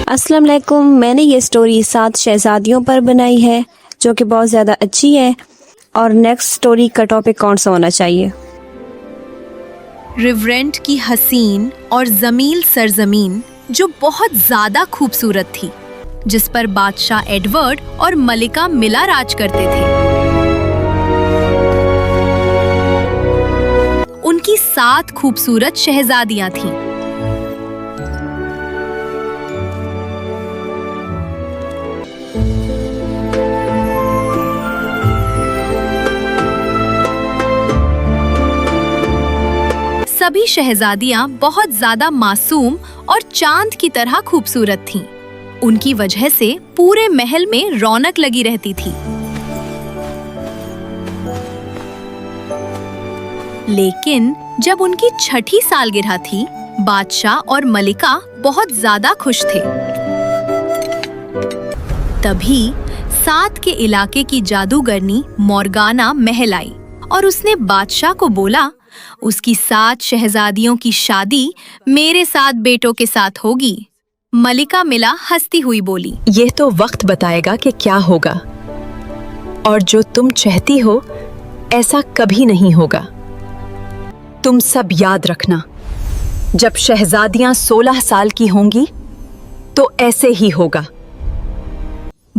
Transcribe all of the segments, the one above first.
अस्सलाम वालेकुम। मैंने ये स्टोरी 7 शहजादियों पर बनाई है जो कि बहुत ज़्यादा अच्छी है। और नेक्स्ट स्टोरी का टॉपिक कौन सा होना चाहिए? रिवरेंट की हसीन और जमील सरजमीन जो बहुत ज्यादा खूबसूरत थी, जिस पर बादशाह एडवर्ड और मलिका मिला राज करते थे। उनकी 7 खूबसूरत शहजादियां थीं। सभी शहजादियां बहुत ज्यादा मासूम और चांद की तरह खूबसूरत थीं। उनकी वजह से पूरे महल में रौनक लगी रहती थी। लेकिन जब उनकी 6ठी सालगिरह थी, बादशाह और मलिका बहुत ज्यादा खुश थे। तभी 7 के इलाके की जादूगरनी मॉर्गाना महल आई और उसने बादशाह को बोला, उसकी 7 शहजादियों की शादी मेरे 7 बेटों के साथ होगी। मलिका मिला हंसती हुई बोली, यह तो वक्त बताएगा कि क्या होगा, और जो तुम चाहती हो ऐसा कभी नहीं होगा। तुम सब याद रखना, जब शहजादियां 16 साल की होंगी तो ऐसे ही होगा।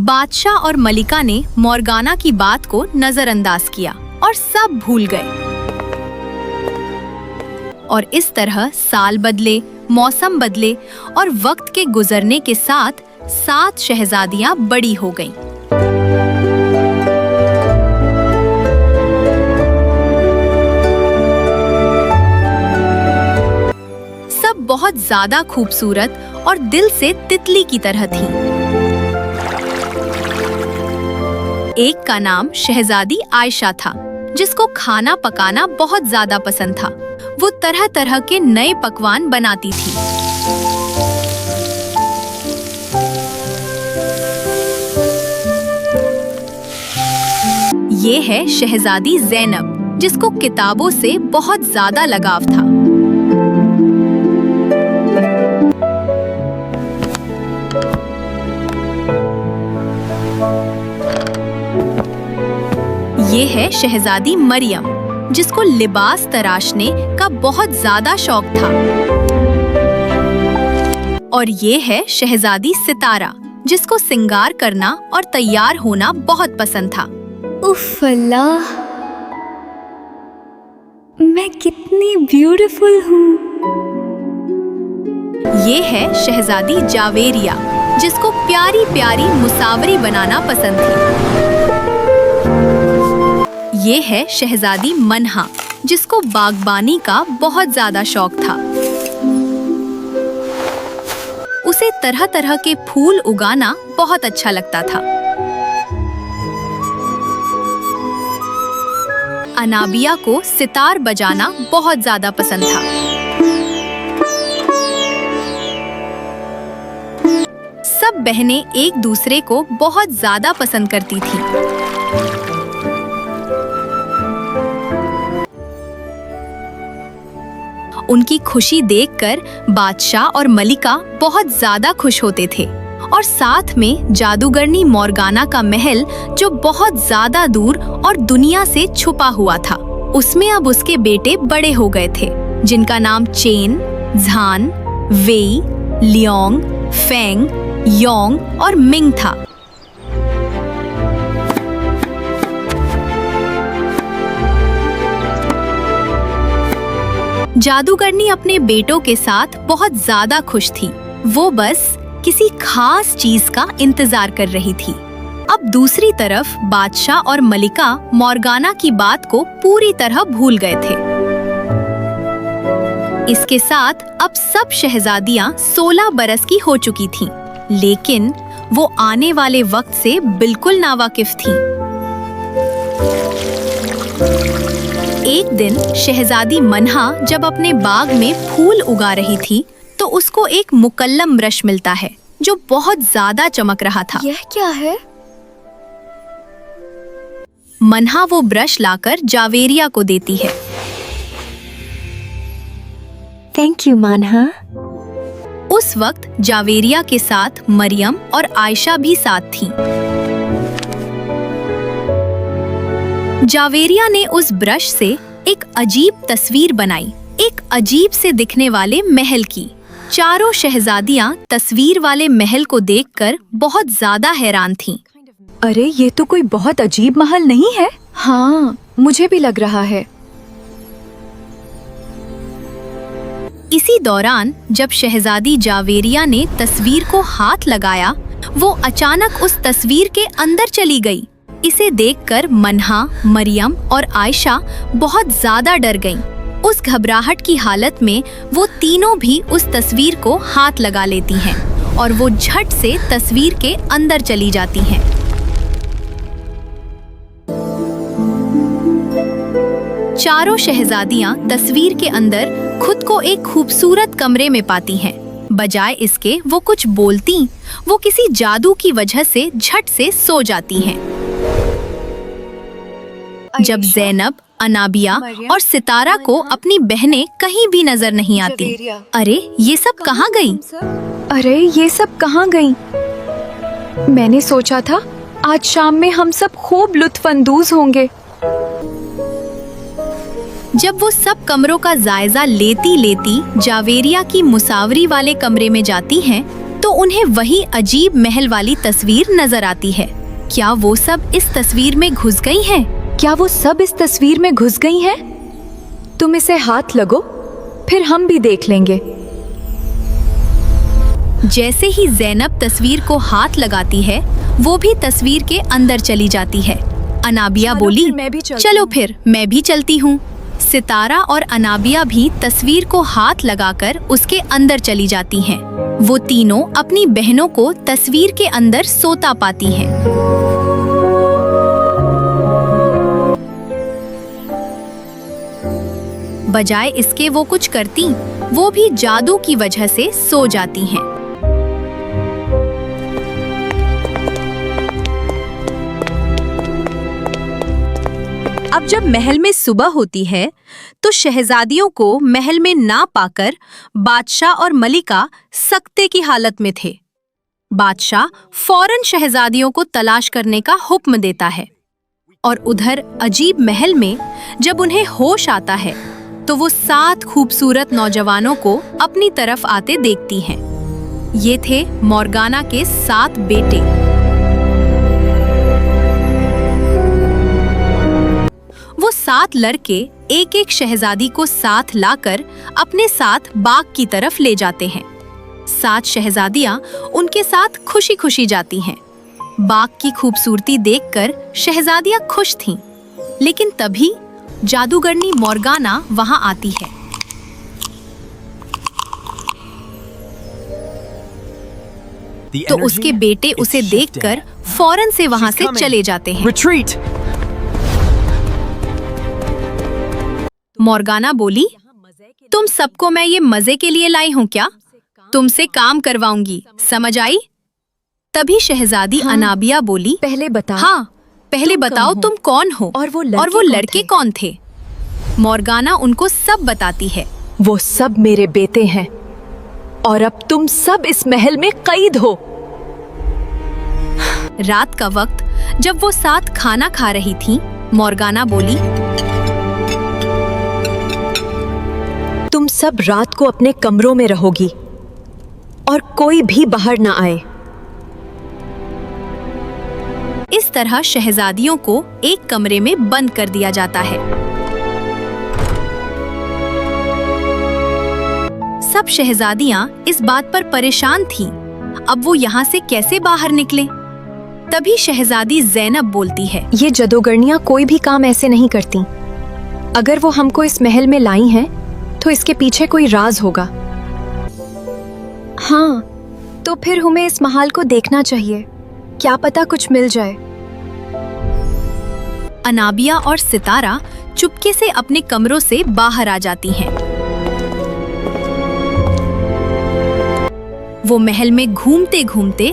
बादशाह और मलिका ने मॉर्गाना की बात को नजरअंदाज किया और सब भूल गए। और इस तरह साल बदले, मौसम बदले और वक्त के गुजरने के साथ 7 शहजादियां बड़ी हो गईं। सब बहुत ज्यादा खूबसूरत और दिल से तितली की तरह थीं। एक का नाम शहजादी आयशा था, जिसको खाना पकाना बहुत ज्यादा पसंद था। वो तरह तरह के नए पकवान बनाती थी। ये है शहजादी ज़ैनब, जिसको किताबों से बहुत ज्यादा लगाव था। ये है शहजादी मरियम, जिसको लिबास तराशने का बहुत ज्यादा शौक था। और ये है शहजादी सितारा, जिसको सिंगार करना और तैयार होना बहुत पसंद था। उफ अल्लाह, मैं कितनी ब्यूटीफुल हूँ। ये है शहजादी जावेरिया, जिसको प्यारी प्यारी मुसावरी बनाना पसंद थी। ये है शहजादी मनहा, जिसको बागबानी का बहुत ज्यादा शौक था। उसे तरह तरह के फूल उगाना बहुत अच्छा लगता था। अनाबिया को सितार बजाना बहुत ज्यादा पसंद था। सब बहनें एक दूसरे को बहुत ज्यादा पसंद करती थीं। उनकी खुशी देखकर बादशाह और मलिका बहुत ज्यादा खुश होते थे। और साथ में जादूगरनी मॉर्गाना का महल, जो बहुत ज्यादा दूर और दुनिया से छुपा हुआ था, उसमें अब उसके बेटे बड़े हो गए थे, जिनका नाम चेन, झान, वेई, लियोंग, फेंग, योंग और मिंग था। जादूगरनी अपने बेटों के साथ बहुत ज्यादा खुश थी। वो बस किसी खास चीज का इंतजार कर रही थी। अब दूसरी तरफ बादशाह और मलिका मॉर्गाना की बात को पूरी तरह भूल गए थे। इसके साथ अब सब शहजादियां 16 बरस की हो चुकी थीं, लेकिन वो आने वाले वक्त से बिल्कुल नावाकिफ थीं। एक दिन शहजादी मनहा जब अपने बाग में फूल उगा रही थी, तो उसको एक मुकल्लम ब्रश मिलता है जो बहुत ज्यादा चमक रहा था। यह क्या है? मनहा वो ब्रश लाकर जावेरिया को देती है। Thank you Manha. उस वक्त जावेरिया के साथ मरियम और आयशा भी साथ थीं। जावेरिया ने उस ब्रश से एक अजीब तस्वीर बनाई, एक अजीब से दिखने वाले महल की। चारों शहजादियां तस्वीर वाले महल को देखकर बहुत ज्यादा हैरान थीं। अरे ये तो कोई बहुत अजीब महल नहीं है? हाँ, मुझे भी लग रहा है। इसी दौरान जब शहजादी जावेरिया ने तस्वीर को हाथ लगाया, वो अचानक उस तस्वीर के अंदर चली गई। इसे देखकर मन्हा, मरियम और आयशा बहुत ज्यादा डर गईं। उस घबराहट की हालत में वो तीनों भी उस तस्वीर को हाथ लगा लेती हैं और वो झट से तस्वीर के अंदर चली जाती हैं। चारों शहजादियां तस्वीर के अंदर खुद को एक खूबसूरत कमरे में पाती हैं। बजाय इसके वो कुछ बोलती, वो किसी जादू की वजह से झट से सो जाती हैं। जब ज़ैनब, अनाबिया और सितारा को अपनी बहनें कहीं भी नजर नहीं आती। अरे ये सब कहाँ गईं? अरे ये सब कहाँ गईं? मैंने सोचा था आज शाम में हम सब खूब लुत्फानंदोज होंगे। जब वो सब कमरों का जायजा लेती लेती जावेरिया की मुसावरी वाले कमरे में जाती हैं, तो उन्हें वही अजीब महल वाली तस्वीर नजर आती है। क्या वो सब इस तस्वीर में घुस गई हैं? क्या वो सब इस तस्वीर में घुस गई हैं? तुम इसे हाथ लगो, फिर हम भी देख लेंगे। जैसे ही ज़ैनब तस्वीर को हाथ लगाती है, वो भी तस्वीर के अंदर चली जाती है। अनाबिया बोली, चलो फिर मैं भी चलती हूँ। सितारा और अनाबिया भी तस्वीर को हाथ लगाकर उसके अंदर चली जाती हैं। वो तीनों अपनी बहनों को तस्वीर के अंदर सोता पाती हैं। बजाय इसके वो कुछ करती, वो भी जादू की वजह से सो जाती हैं। अब जब महल में सुबह होती है, तो शहजादियों को महल में ना पाकर बादशाह और मलिका सकते की हालत में थे। बादशाह फौरन शहजादियों को तलाश करने का हुक्म देता है और उधर अजीब महल में जब उन्हें होश आता है, तो वो 7 खूबसूरत नौजवानों को अपनी तरफ आते देखती हैं। ये थे मोर्गाना के 7 बेटे। वो 7 लड़के एक एक शहजादी को साथ लाकर अपने साथ बाग की तरफ ले जाते हैं। 7 शहजादियां उनके साथ खुशी खुशी जाती हैं। बाग की खूबसूरती देखकर शहजादियां खुश थीं, लेकिन तभी जादूगरनी मोर्गाना वहां आती है। तो उसके बेटे उसे देखकर फौरन से वहां से चले जाते हैं। मोर्गाना बोली, तुम सबको मैं ये मजे के लिए लाई हूँ क्या? तुमसे काम करवाऊंगी, समझ आई? तभी शहजादी अनाबिया बोली, पहले बता। हाँ, पहले बताओ तुम कौन हो और वो लड़के कौन थे? मोर्गाना उनको सब बताती है। वो सब मेरे बेटे हैं और अब तुम सब इस महल में कैद हो। रात का वक्त जब वो साथ खाना खा रही थीं, मोर्गाना बोली, तुम सब रात को अपने कमरों में रहोगी और कोई भी बाहर ना आए। इस तरह शहजादियों को एक कमरे में बंद कर दिया जाता है। सब शहजादियां इस बात पर परेशान थीं, अब वो यहाँ से कैसे बाहर निकले? तभी शहजादी ज़ैनब बोलती है, ये जादूगरनियां कोई भी काम ऐसे नहीं करती। अगर वो हमको इस महल में लाई हैं, तो इसके पीछे कोई राज होगा। हाँ, तो फिर हमें इस महल को देखना चाहिए, क्या पता कुछ मिल जाए। अनाबिया और सितारा चुपके से अपने कमरों से बाहर आ जाती हैं। वो महल में घूमते घूमते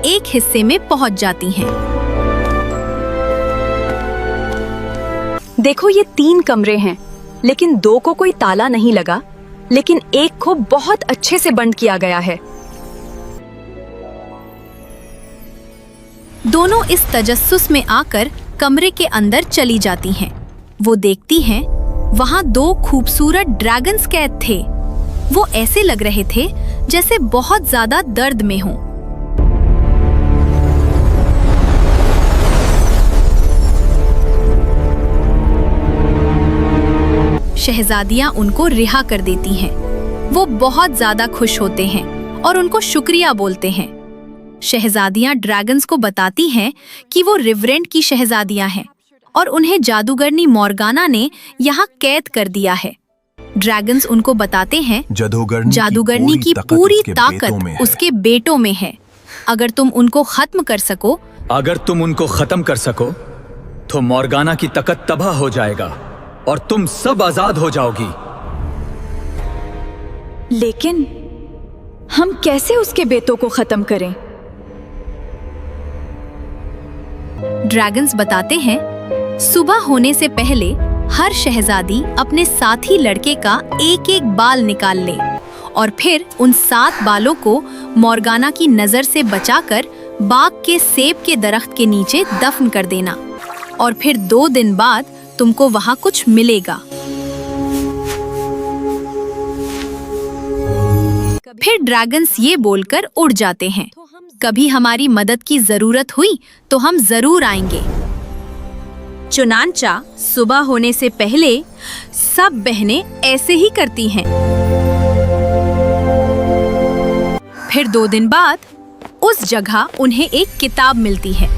एक हिस्से में पहुंच जाती हैं। देखो ये 3 कमरे हैं, लेकिन 2 को कोई ताला नहीं लगा, लेकिन एक को बहुत अच्छे से बंद किया गया है। दोनों इस तजस्सुस में आकर कमरे के अंदर चली जाती हैं। वो देखती हैं वहां 2 खूबसूरत ड्रैगन्स कैद थे। वो ऐसे लग रहे थे जैसे बहुत ज्यादा दर्द में हों। शहजादियां उनको रिहा कर देती हैं। वो बहुत ज्यादा खुश होते हैं और उनको शुक्रिया बोलते हैं। शहजादियां ड्रैगन्स को बताती हैं कि वो रिवरेंट की शहजादियां हैं और उन्हें जादूगरनी मॉर्गाना ने यहाँ कैद कर दिया है। ड्रैगन्स उनको बताते हैं जादूगरनी की पूरी ताकत उसके बेटों में है। अगर तुम उनको खत्म कर सको तो मॉर्गाना की ताकत तबाह हो जाएगा और तुम सब आजाद हो जाओगी। लेकिन हम कैसे उसके बेटों को खत्म करें? ड्रैगन्स बताते हैं सुबह होने से पहले हर शहजादी अपने साथी लड़के का एक एक बाल निकाल ले और फिर उन 7 बालों को मॉर्गाना की नजर से बचाकर बाग के सेब के दरख्त के नीचे दफन कर देना और फिर 2 दिन बाद तुमको वहां कुछ मिलेगा। फिर ड्रैगन्स ये बोलकर उड़ जाते हैं, कभी हमारी मदद की जरूरत हुई तो हम जरूर आएंगे। चुनांचा सुबह होने से पहले सब बहनें ऐसे ही करती हैं। फिर 2 दिन बाद उस जगह उन्हें एक किताब मिलती है।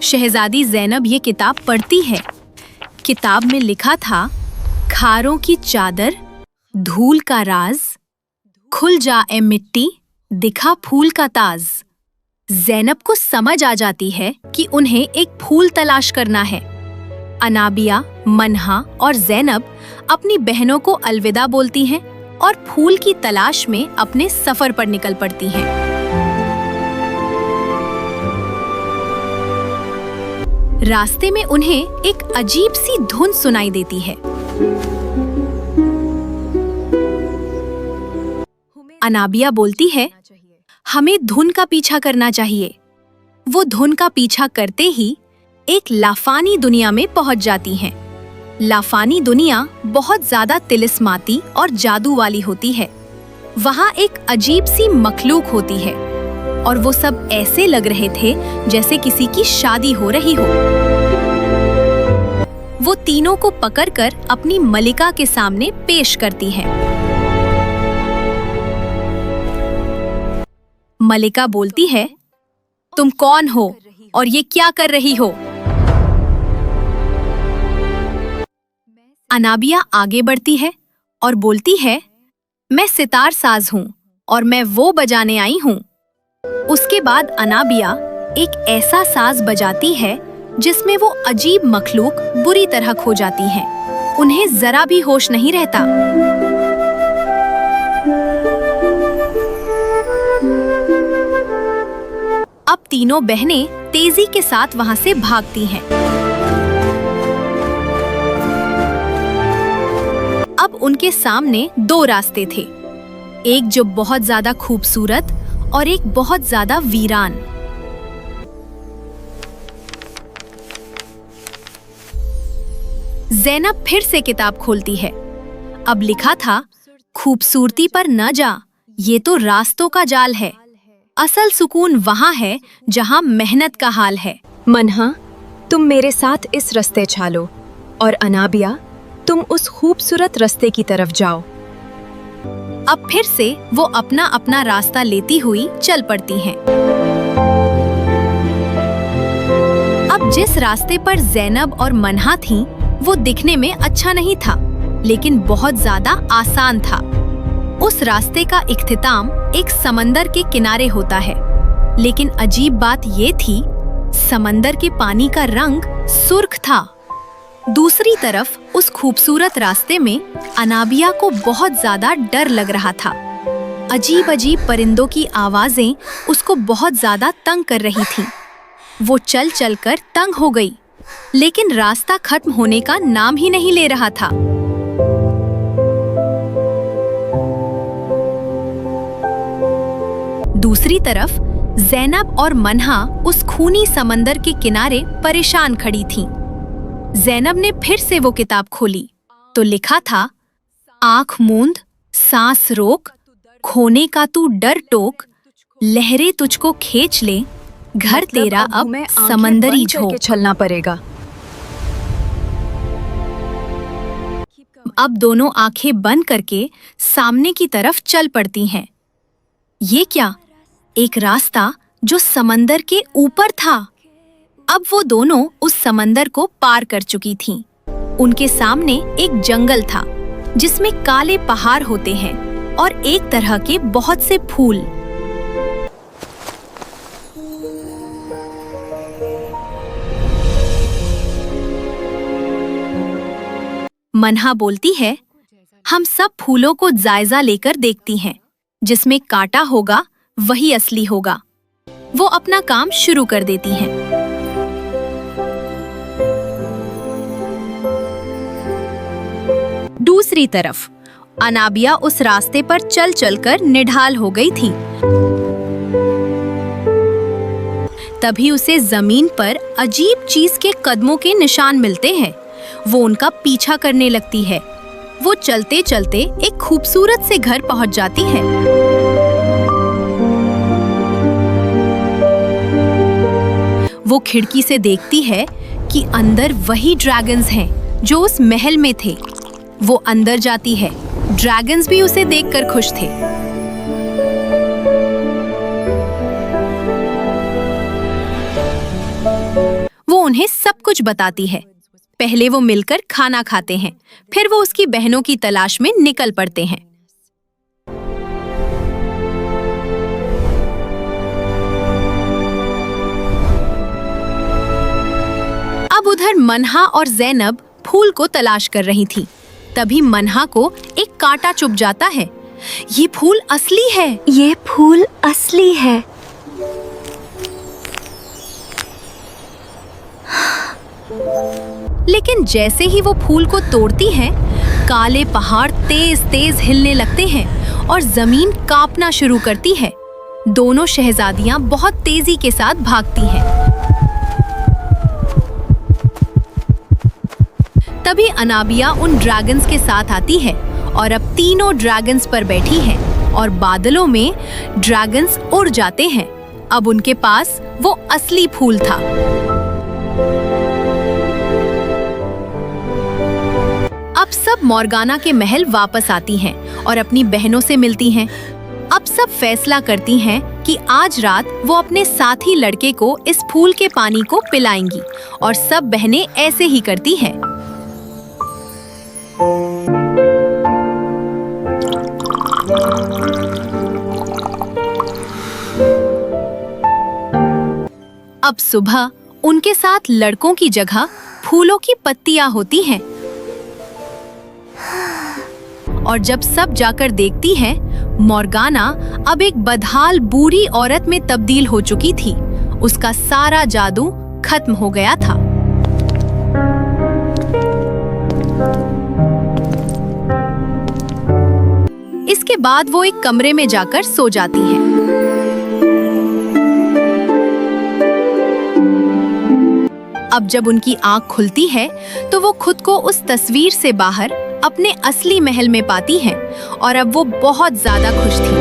शहजादी ज़ैनब ये किताब पढ़ती है। किताब में लिखा था, खारों की चादर, धूल का राज, खुल जा ए मिट्टी, दिखा फूल का ताज। ज़ैनब को समझ आ जाती है कि उन्हें एक फूल तलाश करना है। अनाबिया, मनहा और ज़ैनब अपनी बहनों को अलविदा बोलती हैं और फूल की तलाश में अपने सफर पर निकल पड़ती हैं। रास्ते में उन्हें एक अजीब सी धुन सुनाई देती है। अनाबिया बोलती है, हमें धुन का पीछा करना चाहिए। वो धुन का पीछा करते ही एक लाफानी दुनिया में पहुंच जाती हैं। लाफानी दुनिया बहुत ज्यादा तिलिस्माती और जादू वाली होती है। वहाँ एक अजीब सी मखलूक होती है और वो सब ऐसे लग रहे थे जैसे किसी की शादी हो रही हो। वो तीनों को पकड़कर अपनी मलिका के सामने पेश करती है। मलिका बोलती है, तुम कौन हो और ये क्या कर रही हो? अनाबिया आगे बढ़ती है और बोलती है, मैं सितार साज हूँ और मैं वो बजाने आई हूँ। उसके बाद अनाबिया एक ऐसा साज बजाती है जिसमें वो अजीब मखलूक बुरी तरह खो जाती हैं। उन्हें जरा भी होश नहीं रहता। अब तीनों बहनें तेजी के साथ वहां से भागती हैं। अब उनके सामने 2 रास्ते थे, एक जो बहुत ज्यादा खूबसूरत और एक बहुत ज्यादा वीरान। ज़ैनब फिर से किताब खोलती है। अब लिखा था, खूबसूरती पर न जा, ये तो रास्तों का जाल है। असल सुकून वहाँ है जहाँ मेहनत का हाल है। मनहा, तुम मेरे साथ इस रास्ते चलो और अनाबिया, तुम उस खूबसूरत रास्ते की तरफ जाओ। अब फिर से वो अपना अपना रास्ता लेती हुई चल पड़ती हैं। अब जिस रास्ते पर ज़ैनब और मनहा थीं, वो दिखने में अच्छा नहीं था, लेकिन बहुत ज्यादा आसान था। उस रास्ते का इख्तिताम एक समंदर के किनारे होता है, लेकिन अजीब बात ये थी, समंदर के पानी का रंग सुर्ख था। दूसरी तरफ उस खूबसूरत रास्ते में अनाबिया को बहुत ज्यादा डर लग रहा था। अजीब अजीब परिंदों की आवाजें उसको बहुत ज्यादा तंग कर रही थीं। वो चल चल कर तंग हो गई, लेकिन रास्ता खत्म होने का नाम ही नहीं ले रहा था। दूसरी तरफ जैनब और मन्हा उस खूनी समंदर के किनारे परेशान खड़ी थीं। जैनब ने फिर से वो किताब खोली तो लिखा था, आंख मूंद, सांस रोक, खोने का तू डर टोक, लहरें तुझको खींच ले, घर तेरा अब हमें आंखें समंदरी बंद करके झोंक। चलना पड़ेगा। अब दोनों आंखें बंद करके सामने की तरफ चल पड़ती हैं। ये क्या? एक रास्ता जो समंदर के ऊपर था। अब वो दोनों उस समंदर को पार कर चुकी थीं। उनके सामने एक जंगल था जिसमें काले पहाड़ होते हैं और एक तरह के बहुत से फूल। मन्हा बोलती है, हम सब फूलों को जायजा लेकर देखती हैं। जिसमें कांटा होगा वही असली होगा। वो अपना काम शुरू कर देती हैं। दूसरी तरफ अनाबिया उस रास्ते पर चल चलकर निढाल हो गई थी। तभी उसे जमीन पर अजीब चीज के कदमों के निशान मिलते हैं। वो उनका पीछा करने लगती है। वो चलते चलते एक खूबसूरत से घर पहुंच जाती है। वो खिड़की से देखती है कि अंदर वही ड्रैगन्स हैं जो उस महल में थे। वो अंदर जाती है। ड्रैगन्स भी उसे देखकर खुश थे। वो उन्हें सब कुछ बताती है। पहले वो मिलकर खाना खाते हैं, फिर वो उसकी बहनों की तलाश में निकल पड़ते हैं। अब उधर मन्हा और जैनब फूल को तलाश कर रही थी। तभी मन्हा को एक कांटा चुभ जाता है। ये फूल असली है। ये फूल असली है। लेकिन जैसे ही वो फूल को तोड़ती है, काले पहाड़ तेज तेज हिलने लगते हैं और जमीन कांपना शुरू करती है। दोनों शहजादियां बहुत तेजी के साथ भागती हैं। तभी अनाबिया उन ड्रैगन्स के साथ आती है और अब तीनों ड्रैगन्स पर बैठी है और बादलों में ड्रैगन्स उड़ जाते हैं। अब उनके पास वो असली फूल था। अब सब मॉर्गाना के महल वापस आती हैं और अपनी बहनों से मिलती हैं। अब सब फैसला करती हैं कि आज रात वो अपने साथी लड़के को इस फूल के पानी को पिलाएंगी और सब बहनें ऐसे ही करती हैं। अब सुबह उनके साथ लड़कों की जगह फूलों की पत्तियां होती हैं। और जब सब जाकर देखती हैं, मॉर्गाना अब एक बदहाल बूढ़ी औरत में तब्दील हो चुकी थी। उसका सारा जादू खत्म हो गया था। इसके बाद वो एक कमरे में जाकर सो जाती हैं। अब जब उनकी आंख खुलती है तो वो खुद को उस तस्वीर से बाहर अपने असली महल में पाती हैं और अब वो बहुत ज्यादा खुश थी।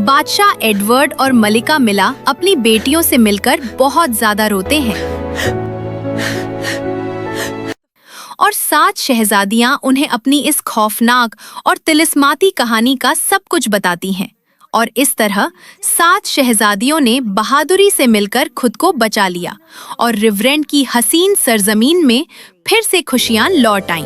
बादशाह एडवर्ड और मलिका मिला अपनी बेटियों से मिलकर बहुत ज्यादा रोते हैं और 7 शहजादियां उन्हें अपनी इस खौफनाक और तिलिस्माती कहानी का सब कुछ बताती हैं। और इस तरह 7 शहजादियों ने बहादुरी से मिलकर खुद को बचा लिया और रिवरेंट की हसीन सरजमीन में फिर से खुशियां लौट आईं।